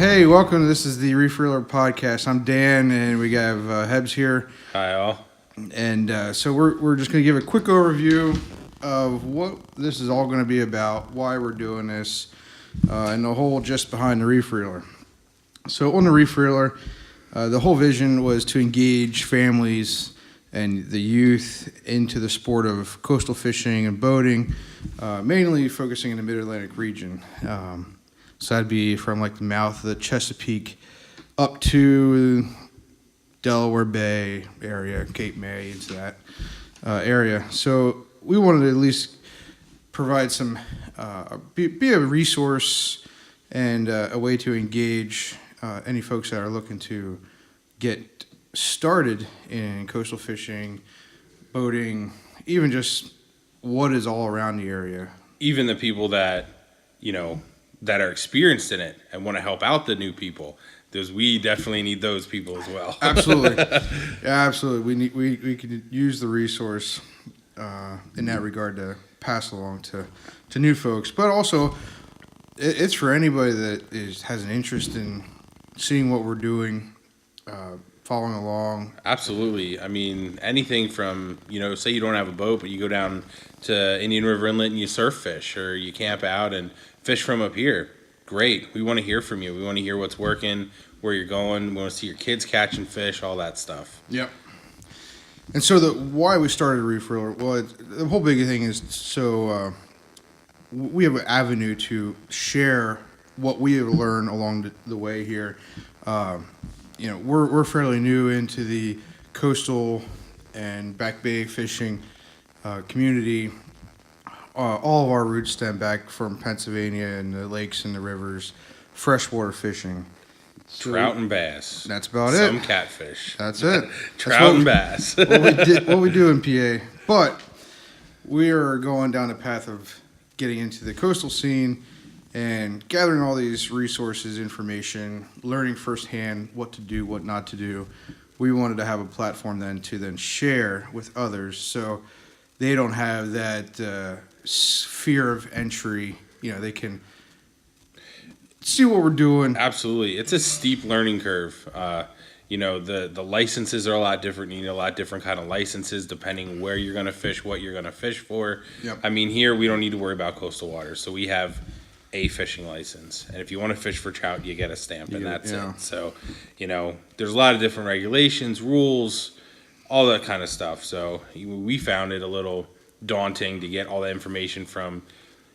Hey, welcome. This is the Reef Reeler podcast. I'm Dan, and we have Hebs here. Hi, all. And so we're just going to give a quick overview of what this is all going to be about, why we're doing this, and the whole gist behind the Reef Reeler. So on the Reef Reeler, the whole vision was to engage families and the youth into the sport of coastal fishing and boating, mainly focusing in the Mid-Atlantic region. So that'd be from like the mouth of the Chesapeake up to Delaware Bay area, Cape May, into that area. So we wanted to at least provide some, be a resource and a way to engage any folks that are looking to get started in coastal fishing, boating, even just what is all around the area. Even the people that, that are experienced in it and want to help out the new people. We definitely need those people as well. Absolutely. Yeah, absolutely. We could use the resource in that regard to pass along to new folks. But also, it's for anybody that has an interest in seeing what we're doing, following along. Absolutely. I mean, anything from, say you don't have a boat, but you go down to Indian River Inlet and you surf fish, or you camp out and fish from up here. Great. We want to hear from you. We want to hear what's working, where you're going. We want to see your kids catching fish, all that stuff. Yep. And so why we started Reef Reeler, well, the whole big thing is so we have an avenue to share what we have learned along the way here. We're fairly new into the coastal and back bay fishing community. All of our roots stem back from Pennsylvania and the lakes and the rivers, freshwater fishing. So trout and bass. That's about it. Some catfish. That's it. Trout and bass. what we do in PA. But we are going down the path of getting into the coastal scene and gathering all these resources, information, learning firsthand what to do, what not to do. We wanted to have a platform then to share with others so they don't have that fear of entry. They can see what we're doing. Absolutely. It's a steep learning curve. The licenses are a lot different. You need a lot different kind of licenses depending where you're going to fish, what you're going to fish for. Yep. I mean, here we don't need to worry about coastal waters. So we have a fishing license. And if you want to fish for trout, you get a stamp, and that's it. So, there's a lot of different regulations, rules, all that kind of stuff. So we found it a little daunting to get all the information from,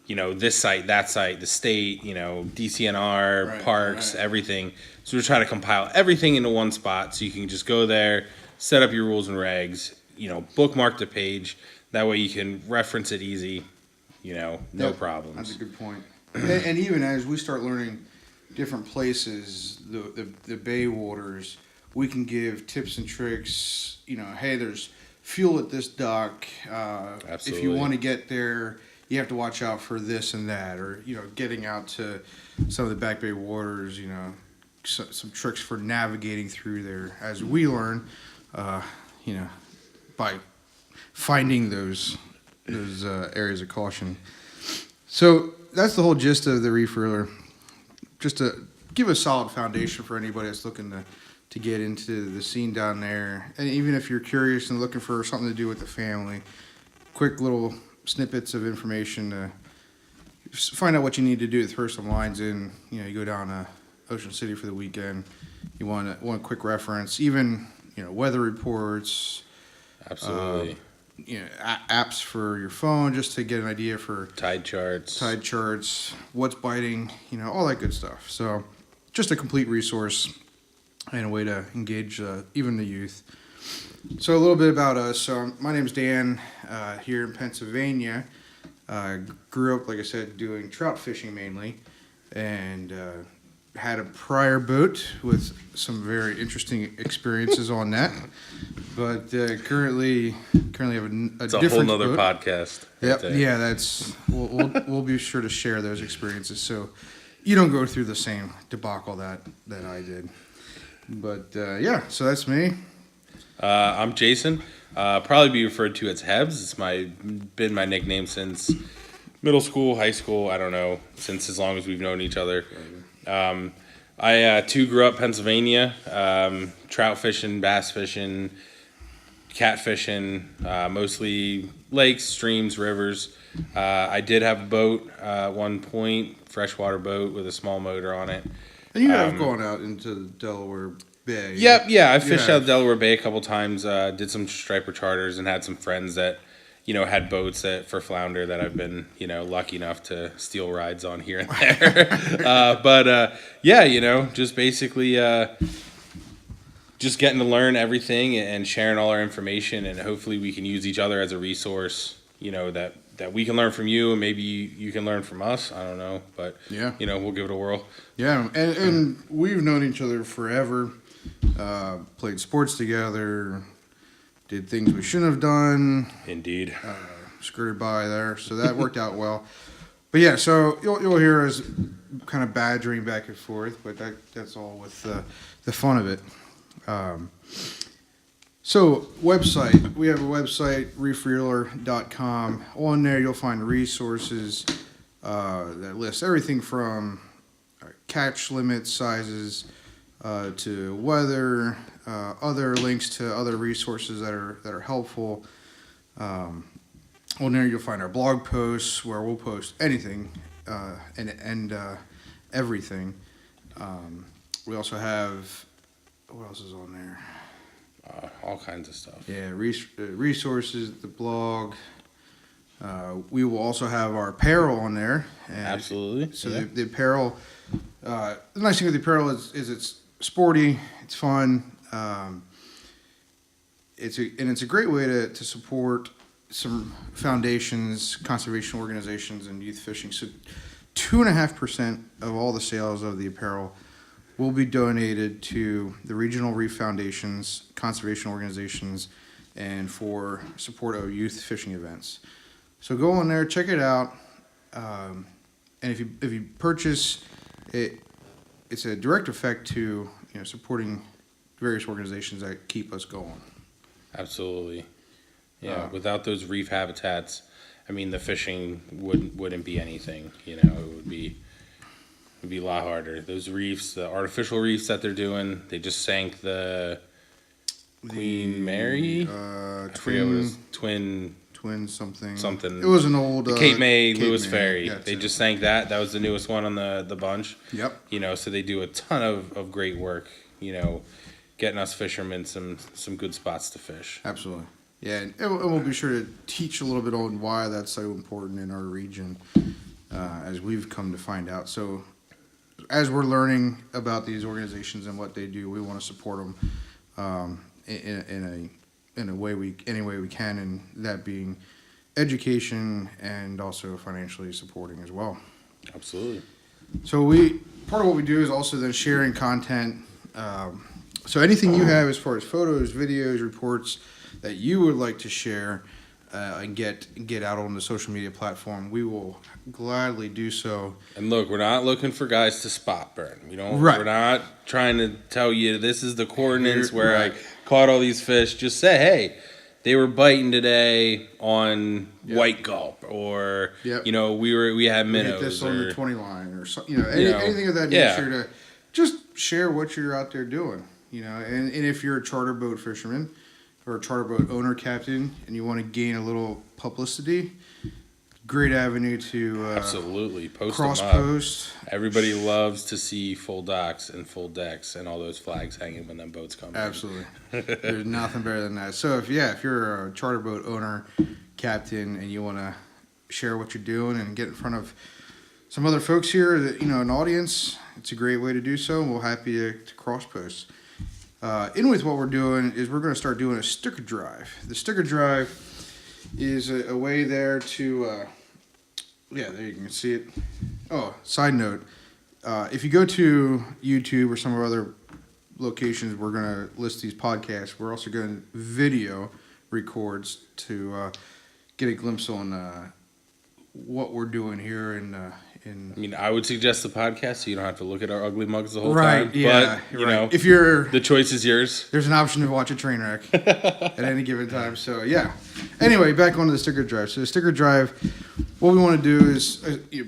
this site, that site, the state, DCNR, right, parks, right. Everything. So we're trying to compile everything into one spot so you can just go there, set up your rules and regs, bookmark the page. That way you can reference it easy, no problems. That's a good point. And even as we start learning different places, the bay waters, we can give tips and tricks. Hey, there's fuel at this dock. Absolutely. If you want to get there, you have to watch out for this and that. Or, getting out to some of the back bay waters, some tricks for navigating through there as we learn, by finding those areas of caution. So that's the whole gist of the Reef Reeler. Just to give a solid foundation for anybody that's looking to get into the scene down there. And even if you're curious and looking for something to do with the family, quick little snippets of information to find out what you need to do to throw some lines in. You go down to Ocean City for the weekend. You want a quick reference, even, weather reports. Absolutely. Apps for your phone just to get an idea for tide charts, what's biting, all that good stuff. So just a complete resource and a way to engage even the youth. So a little bit about us. So my name's Dan, here in Pennsylvania. Grew up, like I said, doing trout fishing mainly, and had a prior boat with some very interesting experiences on that. But currently have a it's different whole nother boat. Podcast. Yep. Yeah, that's we'll be sure to share those experiences so you don't go through the same debacle that I did. But so that's me. I'm Jason. Probably be referred to as Hebs. It's been my nickname since middle school, high school. I don't know, since as long as we've known each other. I too grew up Pennsylvania, trout fishing, bass fishing, cat fishing, mostly lakes, streams, rivers. I did have a boat at one point, freshwater boat with a small motor on it. And you have gone out into the Delaware Bay. Yep, yeah, I fished out of Delaware Bay a couple times. Did some striper charters and had some friends that, had boats for flounder that I've been, lucky enough to steal rides on here and there. But just basically just getting to learn everything and sharing all our information, and hopefully we can use each other as a resource, that we can learn from you and maybe you can learn from us. I don't know, but we'll give it a whirl. Yeah, and we've known each other forever. Played sports together, did things we shouldn't have done. Indeed. Skirted by there, so that worked out well. But yeah, so you'll hear us kind of badgering back and forth, but that's all with the fun of it. So website, we have a website, reefreeler.com. On there you'll find resources that list everything from catch limits, sizes, to weather, other links to other resources that are helpful. On there you'll find our blog posts where we'll post anything and everything. We also have, what else is on there? All kinds of stuff. Yeah, resources, the blog. We will also have our apparel on there. Absolutely. So the apparel, the nice thing with the apparel is it's sporty, it's fun. It's a great way to support some foundations, conservation organizations, and youth fishing. So 2.5% of all the sales of the apparel will be donated to the regional reef foundations, conservation organizations, and for support of youth fishing events. So go on there, check it out, and if you purchase it, it's a direct effect to supporting various organizations that keep us going. Absolutely. Yeah, without those reef habitats, I mean, the fishing wouldn't be anything. It would be a lot harder. Those reefs, the artificial reefs that they're doing, they just sank the Queen Mary, twin something. Something. It was an old Cape May Lewis Ferry. Yeah, they just sank that. That was the newest one on the bunch. Yep. So they do a ton of great work. Getting us fishermen some good spots to fish. Absolutely. Yeah, and we'll be sure to teach a little bit on why that's so important in our region, as we've come to find out. So, as we're learning about these organizations and what they do, we want to support them in a way any way we can, and that being education and also financially supporting as well. Absolutely. So part of what we do is also then sharing content. So anything you have as far as photos, videos, reports that you would like to share and get out on the social media platform, we will gladly do so. And look, we're not looking for guys to spot burn. Right. We're not trying to tell you this is the coordinates where I caught all these fish. Just say, hey, they were biting today on white gulp, or we had minnows. We hit this on the 20 line, or anything of that nature to just share what you're out there doing. And if you're a charter boat fisherman or a charter boat owner, captain, and you want to gain a little publicity, great avenue to absolutely cross-post. Everybody loves to see full docks and full decks and all those flags hanging when them boats come. Absolutely. There's nothing better than that. So if you're a charter boat owner, captain, and you want to share what you're doing and get in front of some other folks here, that an audience, it's a great way to do so, and we're happy to cross-post. In with what we're doing is we're going to start doing a sticker drive. The sticker drive is a way there to, there you can see it. Oh, side note, if you go to YouTube or some of our other locations, we're going to list these podcasts. We're also going to video records to get a glimpse on what we're doing here I would suggest the podcast so you don't have to look at our ugly mugs the whole time. Right, yeah. But, if you're... The choice is yours. There's an option to watch a train wreck at any given time. So, yeah. Anyway, back onto the sticker drive. So, the sticker drive, what we want to do is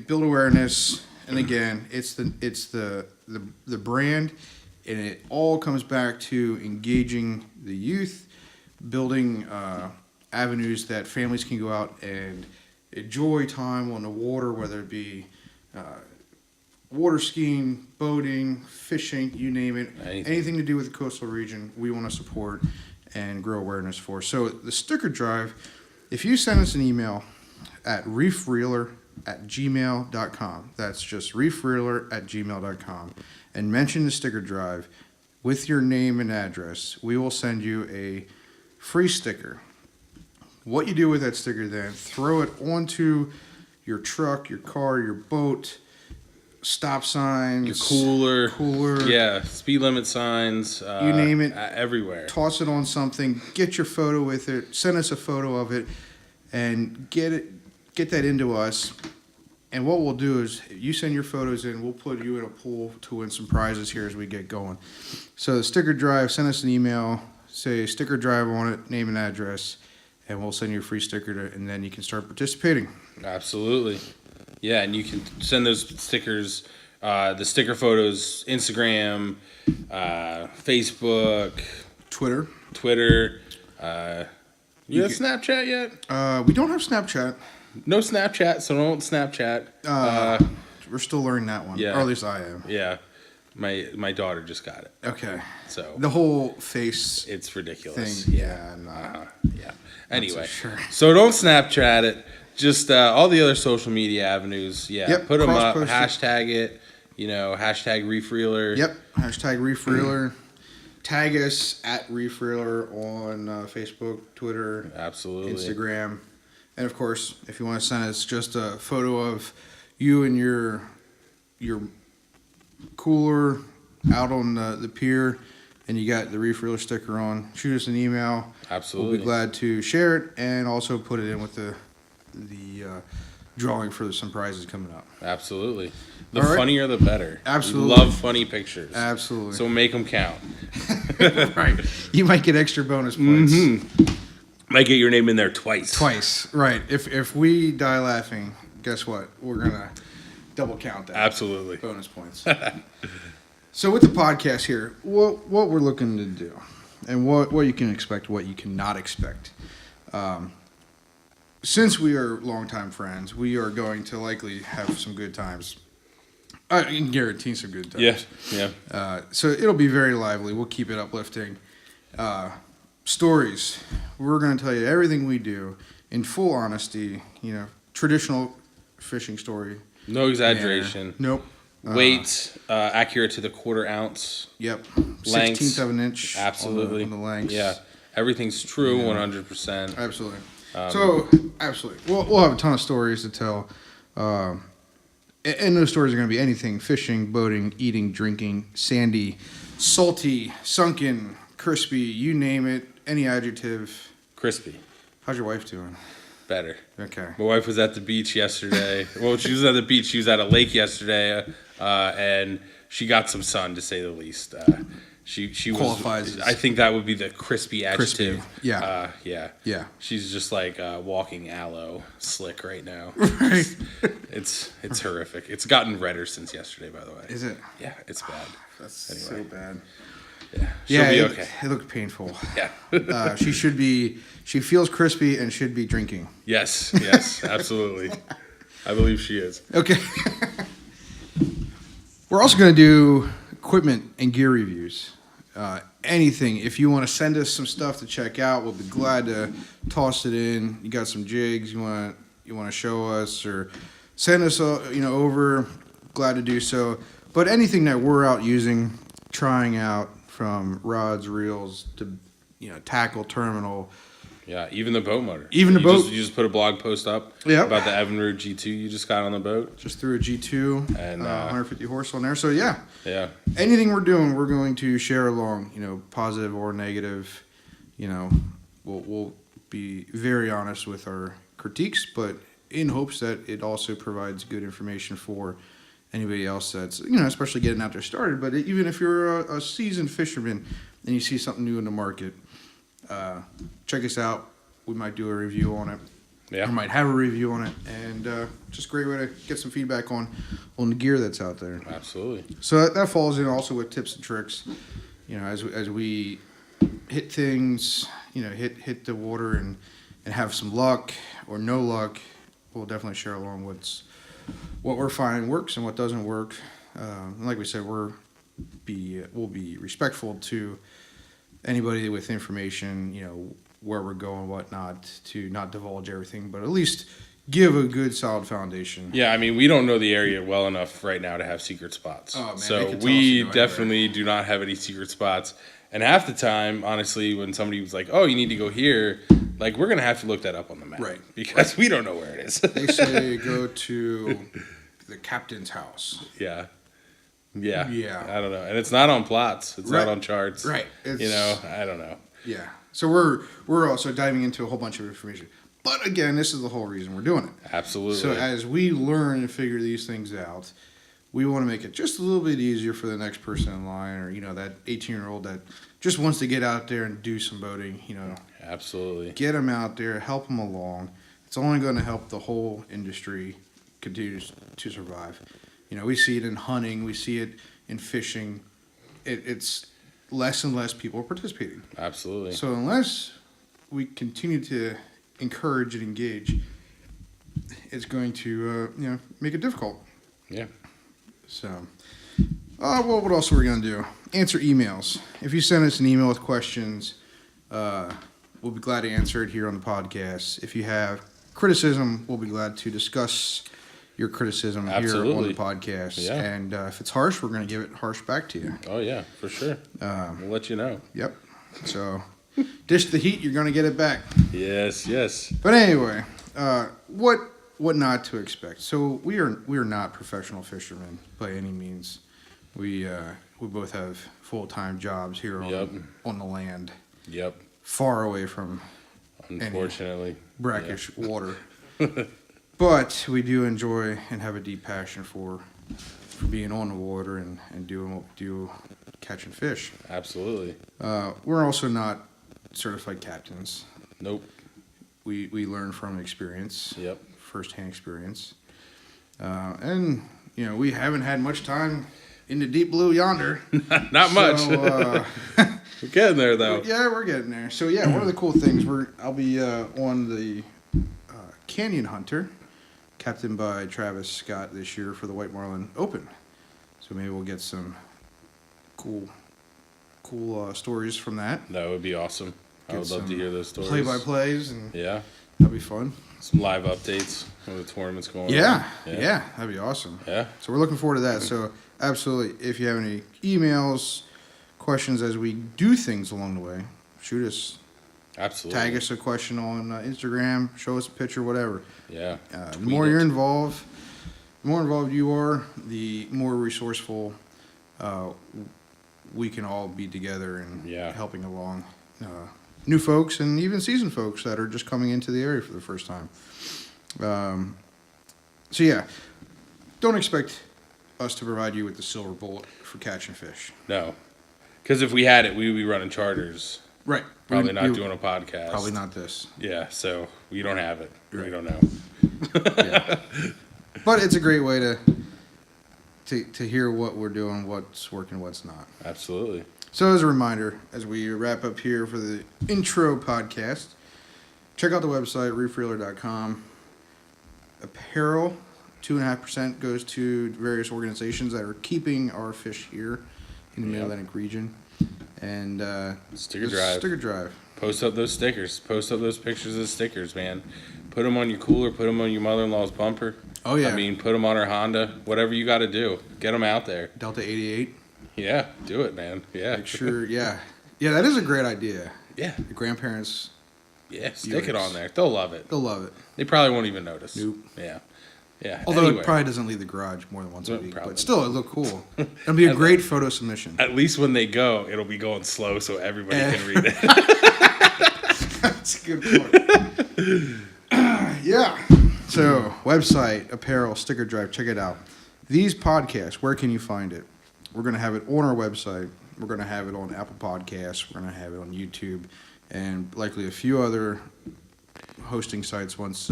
build awareness, And again, it's the brand, and it all comes back to engaging the youth, building avenues that families can go out and enjoy time on the water, whether it be water skiing, boating, fishing, you name it. Anything to do with the coastal region, we want to support and grow awareness for. So the sticker drive, if you send us an email at reefreeler@gmail.com, that's just reefreeler@gmail.com, and mention the sticker drive with your name and address, we will send you a free sticker. What you do with that sticker then, throw it onto your truck, your car, your boat, stop signs, your cooler, yeah, speed limit signs, you name it, everywhere. Toss it on something, get your photo with it, send us a photo of it, and get that into us. And what we'll do is, you send your photos in, we'll put you in a pool to win some prizes here as we get going. So the sticker drive, send us an email, say sticker drive on it, name and address, and we'll send you a free sticker, and then you can start participating. Absolutely. Yeah, and you can send those stickers, the sticker photos, Instagram, Facebook, Twitter. You have Snapchat yet? We don't have Snapchat. No Snapchat, so don't Snapchat. We're still learning that one. Yeah. Or at least I am. Yeah. My daughter just got it. Okay. So the whole face it's ridiculous. thing. Yeah. Yeah. Anyway, so sure. So don't Snapchat it. Just all the other social media avenues. Yeah. Yep, Put them up. cross-post it. Hashtag it. Hashtag Reef Reeler. Yep. Hashtag Reef Reeler. Tag us at Reef Reeler on Facebook, Twitter, Absolutely, Instagram, and of course, if you want to send us just a photo of you and your cooler out on the pier, and you got the Reef Reeler sticker on, shoot us an email. Absolutely, we'll be glad to share it and also put it in with the drawing for some prizes coming up. Absolutely. The All right. funnier the better. Absolutely. We love funny pictures. Absolutely. So make them count. Right. You might get extra bonus points. Mm-hmm. Might get your name in there twice. Right. If we die laughing, guess what? We're going to double count that. Absolutely. Bonus points. So with the podcast here, what we're looking to do and what you can expect, what you cannot expect. Since we are longtime friends, we are going to likely have some good times. I can guarantee some good times. Yeah. So it'll be very lively. We'll keep it uplifting. Stories. We're going to tell you everything we do in full honesty. Traditional fishing story. No exaggeration. Manner. Nope. Weight accurate to the quarter ounce. Yep. Length. 16th of an inch. Absolutely. On the lengths. Yeah. Everything's true. 100%. Absolutely. Absolutely. We'll have a ton of stories to tell. And those stories are going to be anything: fishing, boating, eating, drinking, sandy, salty, sunken, crispy, you name it, any adjective. Crispy. How's your wife doing? Better. Okay. My wife was at the beach yesterday. Well, she was at the beach. She was at a lake yesterday, and she got some sun, to say the least. She qualifies. I think that would be the crispy adjective. Crispy. Yeah. Yeah. She's just like walking aloe slick right now. Right. It's horrific. It's gotten redder since yesterday, by the way. Is it? Yeah, it's bad. That's so bad. Yeah. She'll be okay. It looked painful. Yeah. She feels crispy and should be drinking. Yes, absolutely. I believe she is. Okay. We're also going to do equipment and gear reviews. Anything. If you want to send us some stuff to check out, we'll be glad to toss it in. You got some jigs you want to show us, or send us over. Glad to do so. But anything that we're out using, trying out, from rods, reels to tackle, terminal. Yeah, even the boat motor. Even the boat. You just put a blog post up about the Evinrude G2 you just got on the boat. Just threw a G2 and 150 horse on there. So yeah. Anything we're doing, we're going to share along. Positive or negative. We'll be very honest with our critiques, but in hopes that it also provides good information for anybody else that's especially getting out there started. But even if you're a seasoned fisherman and you see something new in the market, check us out. We might do a review on it. Yeah. or might have a review on it, and just a great way to get some feedback on the gear that's out there. Absolutely. So that falls in also with tips and tricks. As we hit things, hit the water and have some luck or no luck, we'll definitely share along what we're finding works and what doesn't work. And like we said, we'll be respectful to anybody with information, where we're going, whatnot, to not divulge everything, but at least give a good solid foundation. Yeah, I mean, we don't know the area well enough right now to have secret spots. Oh, man, they so could tell we us to go definitely do not have any secret spots. And half the time, honestly, when somebody was like, "Oh, you need to go here," like we're gonna have to look that up on the map, Right? Because we don't know where it is. They say go to the captain's house. Yeah. Yeah. I don't know, and it's not on plots. It's Right. not on charts. Right. I don't know. Yeah. So we're also diving into a whole bunch of information. But again, this is the whole reason we're doing it. Absolutely. So as we learn and figure these things out, we want to make it just a little bit easier for the next person in line, or that 18-year-old that just wants to get out there and do some boating. Absolutely. Get them out there, help them along. It's only going to help the whole industry continue to survive. We see it in hunting, we see it in fishing. It's less and less people are participating. Absolutely. So unless we continue to encourage and engage, it's going to make it difficult. Yeah. So, what else are we going to do? Answer emails. If you send us an email with questions, we'll be glad to answer it here on the podcast. If you have criticism, we'll be glad to discuss your criticism here on the podcast. Yeah. And if it's harsh, we're going to give it harsh back to you. Oh, yeah, for sure. We'll let you know. Yep. So, dish the heat, you're going to get it back. Yes. But anyway, what not to expect. So we are not professional fishermen by any means. We both have full-time jobs here on the land. Yep. Far away from Unfortunately. any brackish water. But we do enjoy and have a deep passion for being on the water and doing what we do, catching fish. Absolutely. We're also not certified captains. Nope. We learn from experience. Yep. Firsthand experience. And, we haven't had much time in the deep blue yonder. Not much. So, we're getting there, though. Yeah, we're getting there. So, yeah, one of the cool things, I'll be on the Canyon Hunter, captained by Travis Scott this year for the White Marlin Open. So maybe we'll get some cool stories from that. That would be awesome. I would love to hear those stories. Play-by-plays, and Yeah. that'd be fun. Some live updates when the tournament's going on. Yeah, that'd be awesome. Yeah. So we're looking forward to that. So absolutely, if you have any emails, questions as we do things along the way, shoot us. Absolutely. Tag us a question on Instagram, show us a picture, whatever. Yeah. The more you're involved, the more involved you are, the more resourceful we can all be together and helping along new folks and even seasoned folks that are just coming into the area for the first time. So yeah, don't expect us to provide you with the silver bullet for catching fish. No. Because if we had it, we would be running charters. Right. Probably not doing a podcast. Probably not this. Yeah, so we don't have it. Right. We don't know. Yeah. But it's a great way to hear what we're doing, what's working, what's not. Absolutely. So as a reminder, as we wrap up here for the intro podcast, check out the website, reefreeler.com. Apparel, 2.5% goes to various organizations that are keeping our fish here in the Mid-Atlantic region. And Sticker drive. Post up those stickers. Post up those pictures of stickers, man. Put them on your cooler. Put them on your mother-in-law's bumper. Oh, yeah. I mean, put them on her Honda. Whatever you got to do. Get them out there. Delta 88. Yeah, do it, man. Yeah. Make sure, yeah. Yeah, that is a great idea. Yeah. The grandparents. Yeah, stick it on there. They'll love it. They'll love it. They probably won't even notice. Nope. Yeah. Yeah. Although anyway. it probably doesn't leave the garage more than once a week. Probably. But still, it look cool. It'll be a great photo submission. At least when they go, it'll be going slow so everybody can read it. That's a good point. Yeah. So, website, apparel, sticker drive, check it out. These podcasts, where can you find it? We're going to have it on our website. We're going to have it on Apple Podcasts. We're going to have it on YouTube. And likely a few other hosting sites once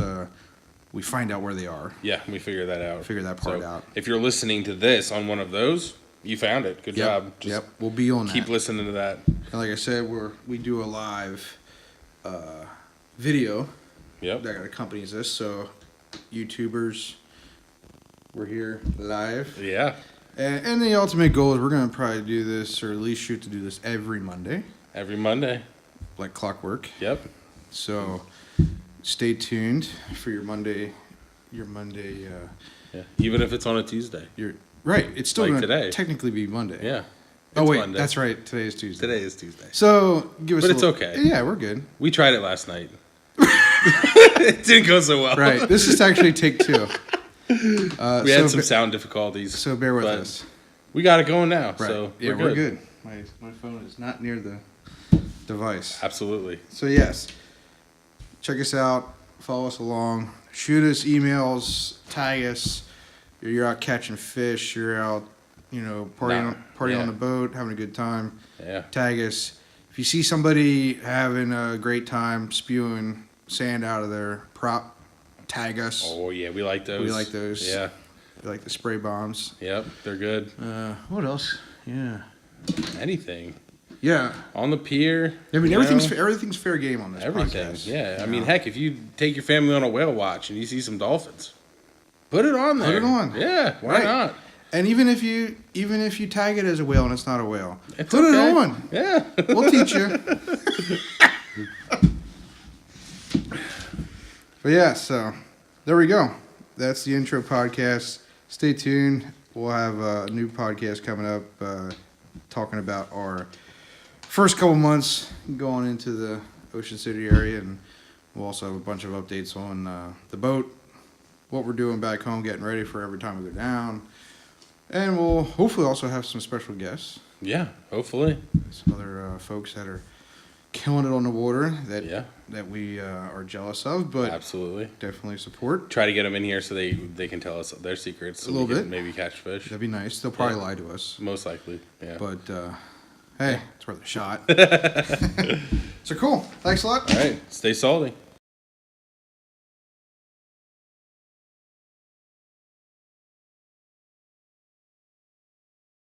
we find out where they are. Yeah, we figure that out. Figure that part out. If you're listening to this on one of those, you found it. Good job. Just we'll be on that. Keep listening to that. And like I said, we do a live video Yep. that accompanies this. So YouTubers, we're here live. Yeah. And the ultimate goal is we're going to probably do this, or at least shoot to do this every Monday. Every Monday. Like clockwork. Yep. So stay tuned for your Monday. Yeah. Even if it's on a Tuesday. You're right. It's still Like going to today. technically be Monday. Yeah. Oh wait, Monday. that's right. Today is Tuesday. Today is Tuesday. So give us. But a it's little, okay. Yeah, we're good. We tried it last night. It didn't go so well. Right. This is actually take 2. We had some sound difficulties. So bear with but us. We got it going now. Right. So yeah, we're good. My phone is not near the device. Absolutely. So yes, check us out. Follow us along. Shoot us emails. Tag us. You're out catching fish. You're out, partying on the boat, having a good time. Yeah. Tag us. If you see somebody having a great time spewing sand out of their prop, tag us. Oh yeah, we like those. We like those. Yeah. We like the spray bombs. Yep, they're good. What else? Yeah. Anything. Yeah. On the pier. I mean, everything's fair game on this Everything. podcast. Yeah. I mean, heck, if you take your family on a whale watch and you see some dolphins, put it on there. Put it on. Yeah. Why Right. not? And even if you tag it as a whale and it's not a whale, It's put okay. it on. Yeah. We'll teach you. But yeah, so there we go. That's the intro podcast. Stay tuned. We'll have a new podcast coming up talking about our first couple months going into the Ocean City area, and we'll also have a bunch of updates on the boat, what we're doing back home, getting ready for every time we go down. And we'll hopefully also have some special guests. Yeah. Hopefully. Some other folks that are killing it on the water that we are jealous of, but Absolutely. definitely support. Try to get them in here so they can tell us their secrets. So A little we can bit. Maybe catch fish. That'd be nice. They'll probably lie to us, Most likely. Yeah. but hey, it's worth a shot. So cool. Thanks a lot. All right. Stay salty.